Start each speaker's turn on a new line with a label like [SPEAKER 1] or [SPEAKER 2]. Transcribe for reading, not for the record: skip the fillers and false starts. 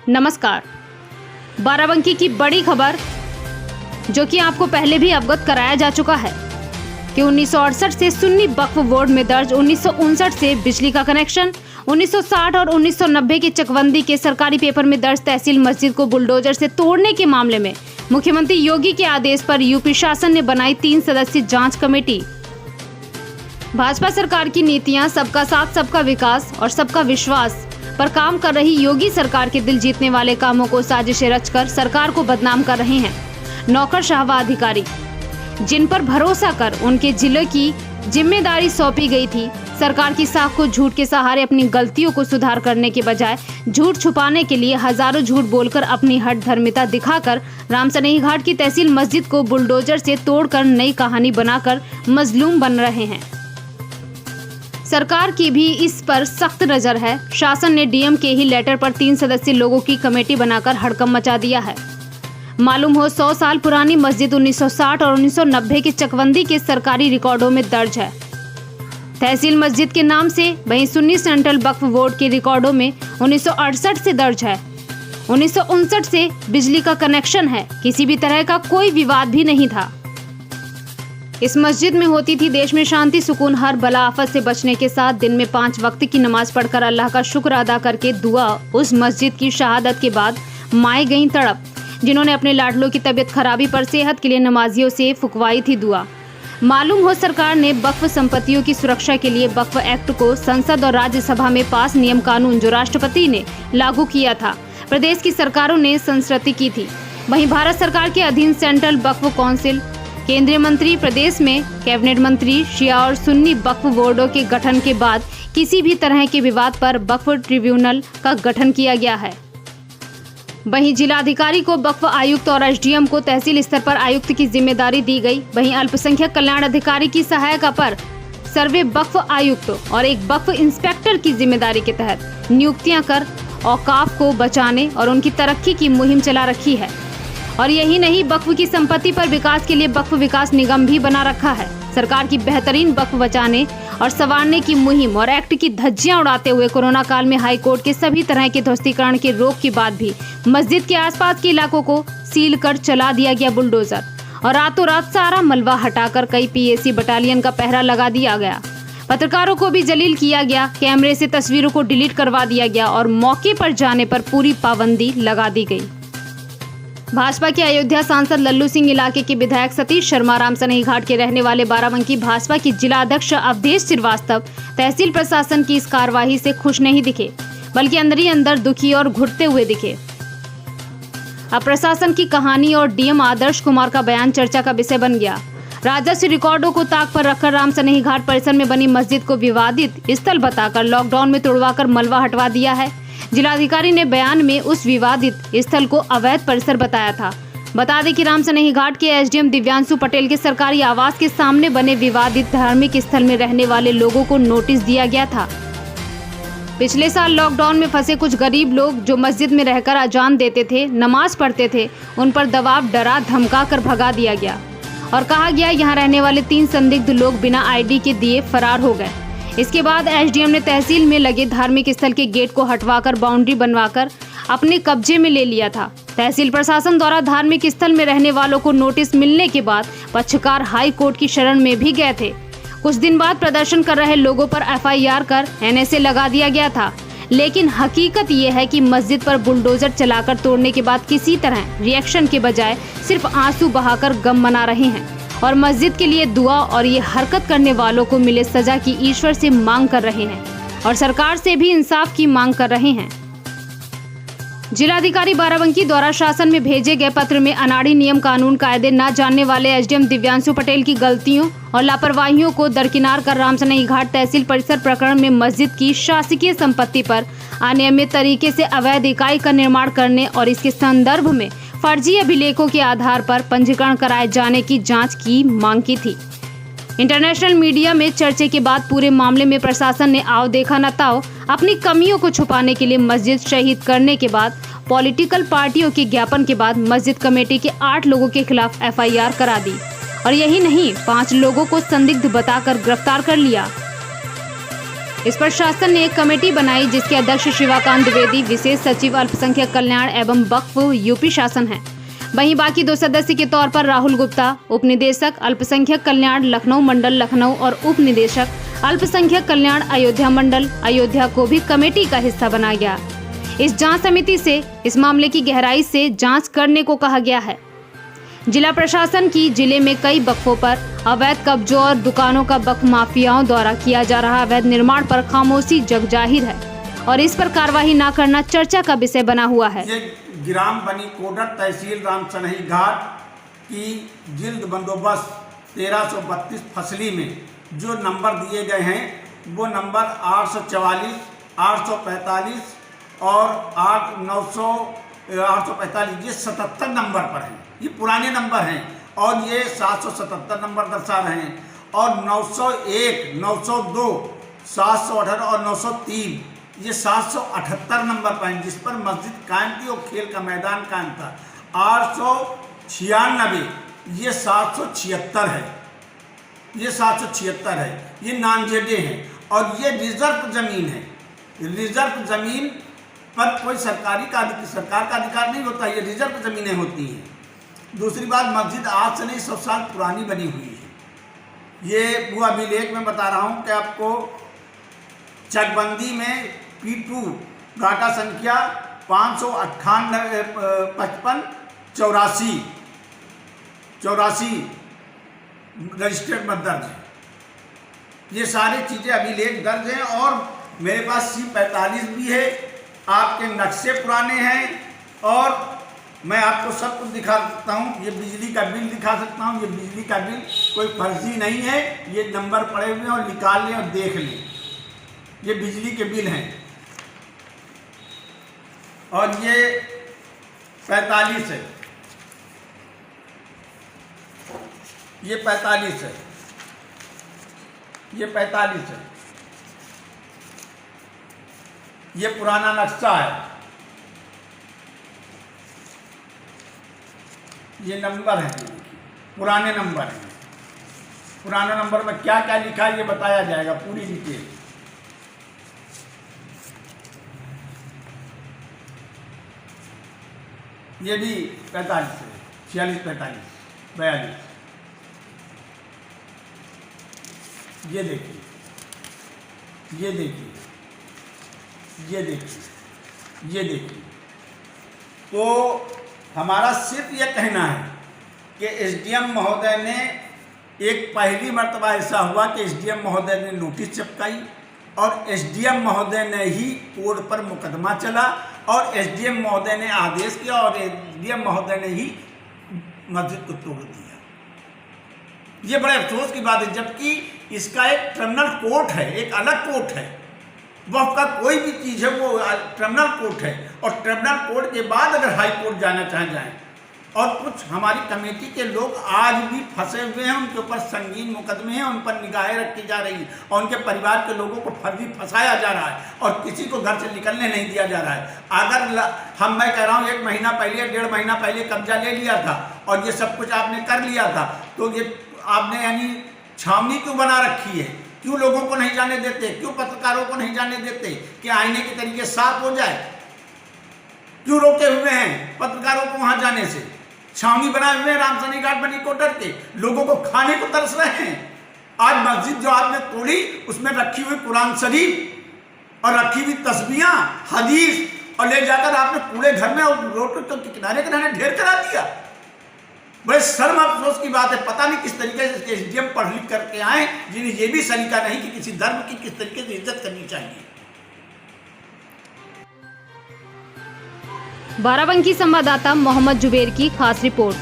[SPEAKER 1] नमस्कार। बाराबंकी की बड़ी खबर, जो कि आपको पहले भी अवगत कराया जा चुका है कि 1968 से सुन्नी वक्फ बोर्ड में दर्ज 1959 से बिजली का कनेक्शन, 1960 और 1990 की चकबंदी के सरकारी पेपर में दर्ज तहसील मस्जिद को बुलडोजर से तोड़ने के मामले में मुख्यमंत्री योगी के आदेश पर यूपी शासन ने बनाई 3 सदस्यीय जांच कमेटी। भाजपा सरकार की नीतियां सबका साथ, सबका विकास और सबका विश्वास पर काम कर रही योगी सरकार के दिल जीतने वाले कामों को साजिशें रचकर सरकार को बदनाम कर रहे हैं नौकरशाह व अधिकारी, जिन पर भरोसा कर उनके जिले की जिम्मेदारी सौंपी गई थी। सरकार की साख को झूठ के सहारे अपनी गलतियों को सुधार करने के बजाय झूठ छुपाने के लिए हजारों झूठ बोलकर अपनी हठ धर्मिता दिखाकर रामसनेही घाट की तहसील मस्जिद को बुलडोजर से तोड़कर नई कहानी बनाकर मजलूम बन रहे हैं। सरकार की भी इस पर सख्त नजर है। शासन ने डीएम के ही लेटर पर 3 सदस्यीय लोगों की कमेटी बनाकर हड़कंप मचा दिया है। मालूम हो 100 साल पुरानी मस्जिद 1960 और 1990 की चकबंदी के सरकारी रिकॉर्डों में दर्ज है तहसील मस्जिद के नाम से। वहीं सुन्नी सेंट्रल वक्फ बोर्ड के रिकॉर्डों में 1968 से दर्ज है। 1959 से बिजली का कनेक्शन है। किसी भी तरह का कोई विवाद भी नहीं था। इस मस्जिद में होती थी देश में शांति, सुकून, हर बला आफत से बचने के साथ दिन में 5 वक्त की नमाज पढ़कर अल्लाह का शुक्र अदा करके दुआ। उस मस्जिद की शहादत के बाद माएँ गईं तड़प, जिन्होंने अपने लाडलों की तबीयत खराबी पर सेहत के लिए नमाजियों से फुकवाई थी दुआ। मालूम हो सरकार ने वक्फ संपत्तियों की सुरक्षा के लिए वक्फ एक्ट को संसद और राज्यसभा में पास नियम कानून जो राष्ट्रपति ने लागू किया था, प्रदेश की सरकारों ने संस्तृति की थी। वहीं भारत सरकार के अधीन सेंट्रल वक्फ काउंसिल, केंद्रीय मंत्री, प्रदेश में कैबिनेट मंत्री, शिया और सुन्नी वक्फ बोर्डों के गठन के बाद किसी भी तरह के विवाद पर वक्फ ट्रिब्यूनल का गठन किया गया है। वहीं जिलाधिकारी को वक्फ आयुक्त और एसडीएम को तहसील स्तर पर आयुक्त की जिम्मेदारी दी गई। वहीं अल्पसंख्यक कल्याण अधिकारी की सहायता पर सर्वे वक्फ आयुक्त और एक वक्फ इंस्पेक्टर की जिम्मेदारी के तहत नियुक्तियां कर औकाफ को बचाने और उनकी तरक्की की मुहिम चला रखी है। और यही नहीं, वक्फ की संपत्ति पर विकास के लिए वक्फ विकास निगम भी बना रखा है। सरकार की बेहतरीन वक्फ बचाने और संवारने की मुहिम और एक्ट की धज्जियां उड़ाते हुए कोरोना काल में हाई कोर्ट के सभी तरह के ध्वस्तीकरण के रोक के बाद भी मस्जिद के आसपास के इलाकों को सील कर चला दिया गया बुलडोजर और रातों रात सारा मलबा हटाकर कई पीएसी बटालियन का पहरा लगा दिया गया। पत्रकारों को भी जलील किया गया, कैमरे से तस्वीरों को डिलीट करवा दिया गया और मौके पर जाने पर पूरी पाबंदी लगा दी गई। भाजपा के अयोध्या सांसद लल्लू सिंह, इलाके के विधायक सतीश शर्मा, रामसनेही घाट के रहने वाले बाराबंकी भाजपा की जिला अध्यक्ष अवधेश श्रीवास्तव तहसील प्रशासन की इस कार्रवाई से खुश नहीं दिखे, बल्कि अंदर ही अंदर दुखी और घुटते हुए दिखे। अब प्रशासन की कहानी और डीएम आदर्श कुमार का बयान चर्चा का विषय बन गया। राजस्व रिकॉर्डों को ताक पर रखकर रामसनेही घाट परिसर में बनी मस्जिद को विवादित स्थल बताकर लॉकडाउन में तोड़वाकर मलबा हटवा दिया है। जिलाधिकारी ने बयान में उस विवादित स्थल को अवैध परिसर बताया था। बता दें कि रामसनेही घाट के एसडीएम दिव्यांशु पटेल के सरकारी आवास के सामने बने विवादित धार्मिक स्थल में रहने वाले लोगों को नोटिस दिया गया था। पिछले साल लॉकडाउन में फंसे कुछ गरीब लोग जो मस्जिद में रहकर अजान देते थे, नमाज पढ़ते थे, उन पर दबाव, डरा धमका कर भगा दिया गया और कहा गया यहाँ रहने वाले 3 संदिग्ध लोग बिना आईडी के दिए फरार हो गए। इसके बाद एसडीएम ने तहसील में लगे धार्मिक स्थल के गेट को हटवाकर बाउंड्री बनवाकर अपने कब्जे में ले लिया था। तहसील प्रशासन द्वारा धार्मिक स्थल में रहने वालों को नोटिस मिलने के बाद पक्षकार हाई कोर्ट की शरण में भी गए थे। कुछ दिन बाद प्रदर्शन कर रहे लोगों पर एफआईआर कर एनएसए लगा दिया गया था। लेकिन हकीकत ये है कि मस्जिद पर बुलडोजर चलाकर तोड़ने के बाद किसी तरह रिएक्शन के बजाय सिर्फ आंसू बहाकर गम मना रहे हैं और मस्जिद के लिए दुआ और ये हरकत करने वालों को मिले सजा की ईश्वर से मांग कर रहे हैं और सरकार से भी इंसाफ की मांग कर रहे हैं। जिलाधिकारी बाराबंकी द्वारा शासन में भेजे गए पत्र में अनाड़ी नियम कानून कायदे न जानने वाले एसडीएम दिव्यांशु पटेल की गलतियों और लापरवाहियों को दरकिनार कर रामसनेही घाट तहसील परिसर प्रकरण में मस्जिद की शासकीय संपत्ति पर अनियमित तरीके से अवैध इकाई का निर्माण करने और इसके संदर्भ में फर्जी अभिलेखों के आधार पर पंजीकरण कराए जाने की जांच की मांग की थी। इंटरनेशनल मीडिया में चर्चा के बाद पूरे मामले में प्रशासन ने आओ देखा न ताओ अपनी कमियों को छुपाने के लिए मस्जिद शहीद करने के बाद पॉलिटिकल पार्टियों के ज्ञापन के बाद मस्जिद कमेटी के 8 लोगों के खिलाफ एफआईआर करा दी और यही नहीं 5 लोगों को संदिग्ध बताकर गिरफ्तार कर लिया। इस पर शासन ने एक कमेटी बनाई जिसके अध्यक्ष शिवाकांत द्विवेदी, विशेष सचिव अल्पसंख्यक कल्याण एवं वक्फ यूपी शासन है। वहीं बाकी 2 सदस्य के तौर पर राहुल गुप्ता, उप निदेशक अल्पसंख्यक कल्याण लखनऊ मंडल लखनऊ और उप निदेशक अल्पसंख्यक कल्याण अयोध्या मंडल अयोध्या को भी कमेटी का हिस्सा बनाया गया। इस जांच समिति से इस मामले की गहराई से जांच करने को कहा गया है। जिला प्रशासन की जिले में कई वक्फों पर अवैध कब्जों और दुकानों का वक्फ माफियाओं द्वारा किया जा रहा अवैध निर्माण पर खामोशी जग जाहिर है और इस पर कार्रवाई न करना चर्चा का विषय बना हुआ है।
[SPEAKER 2] ये ग्राम बनी कोडर, तहसील रामसनही घाट की जिल्द बंदोबस्त 1332 फसली में जो नंबर दिए गए हैं वो नंबर 844, 845 और 845 ये 77 नंबर पर हैं। ये पुराने नंबर हैं और ये 777 नंबर दर्शा रहे हैं और 901, 902, 718 और 903 ये 778 नंबर पर हैं जिस पर मस्जिद कायम थी और खेल का मैदान कायम था। 896 ये 776 है, ये 776 है, ये नानजेडे हैं और ये रिजर्व ज़मीन है। रिजर्व ज़मीन पर कोई सरकार का अधिकार नहीं होता, ये रिजर्व ज़मीनें होती हैं। दूसरी बात, मस्जिद आज से नहीं 100 साल पुरानी बनी हुई है। ये वो अभिलेख में बता रहा हूँ कि आपको चकबंदी में P2 गाटा संख्या 558-55-84 रजिस्टर्ड में दर्ज है। ये सारी चीज़ें अभिलेख दर्ज हैं और मेरे पास C45 भी है। आपके नक्शे पुराने हैं और मैं आपको सब कुछ दिखा सकता हूँ। ये बिजली का बिल दिखा सकता हूँ। ये बिजली का बिल कोई फर्जी नहीं है, ये नंबर पड़े हुए हैं और निकाल लें और देख लें। ये बिजली के बिल हैं और ये 45 है, ये 45 है, ये 45 है, ये पुराना नक्शा है, ये नंबर है, पुराने नंबर हैं। पुराने नंबर में क्या क्या लिखा है ये बताया जाएगा, पूरी डिटेल। ये भी 45 है, 46, 45, 42। ये देखिए, ये देखिए, ये देखिए, ये देखिए। तो हमारा सिर्फ ये कहना है कि एसडीएम महोदय ने एक पहली मर्तबा ऐसा हुआ कि एसडीएम महोदय ने नोटिस चिपकाई और एसडीएम महोदय ने ही कोर्ट पर मुकदमा चला और एसडीएम महोदय ने आदेश किया और एसडीएम महोदय ने ही मस्जिद को तोड़ दिया। ये बड़े अफसोस की बात है, जबकि इसका एक ट्रिब्यूनल कोर्ट है, एक अलग कोर्ट है। वह का कोई भी चीज़ है वो ट्रिब्यूनल कोर्ट है और ट्रिब्यूनल कोर्ट के बाद अगर हाई कोर्ट जाना जाए और कुछ हमारी कमेटी के लोग आज भी फंसे हुए हैं, उनके ऊपर संगीन मुकदमे हैं, उन पर निगाहें रखी जा रही है और उनके परिवार के लोगों को फर्जी फंसाया जा रहा है और किसी को घर से निकलने नहीं दिया जा रहा है। अगर मैं कह रहा हूँ 1 महीना पहले, 1.5 महीना पहले कब्जा ले लिया था और ये सब कुछ आपने कर लिया था, तो ये आपने यानी छावनी क्यों बना रखी है? क्यों लोगों को नहीं जाने देते? क्यों पत्रकारों को नहीं जाने देते कि आईने के तरीके साफ हो जाए? क्यों रोके हुए हैं पत्रकारों को वहां जाने से? छावनी बनाए हुए हैं रामसनी घाट बनी कोटर के, लोगों को खाने को तरस रहे हैं। आज मस्जिद जो आपने तोड़ी उसमें रखी हुई कुरान शरीफ और रखी हुई तस्बीहां, हदीस और ले जाकर आपने पूरे घर में और रोड के किनारे किनारे ढेर करा दिया। बड़े शर्म अफसोस की बात है। पता नहीं किस तरीके से एसडीएम पढ़ लिख करके आए जिन्हें ये भी सलीका नहीं कि किसी धर्म की किस तरीके से इज्जत करनी चाहिए।
[SPEAKER 1] बाराबंकी संवाददाता मोहम्मद जुबेर की खास रिपोर्ट।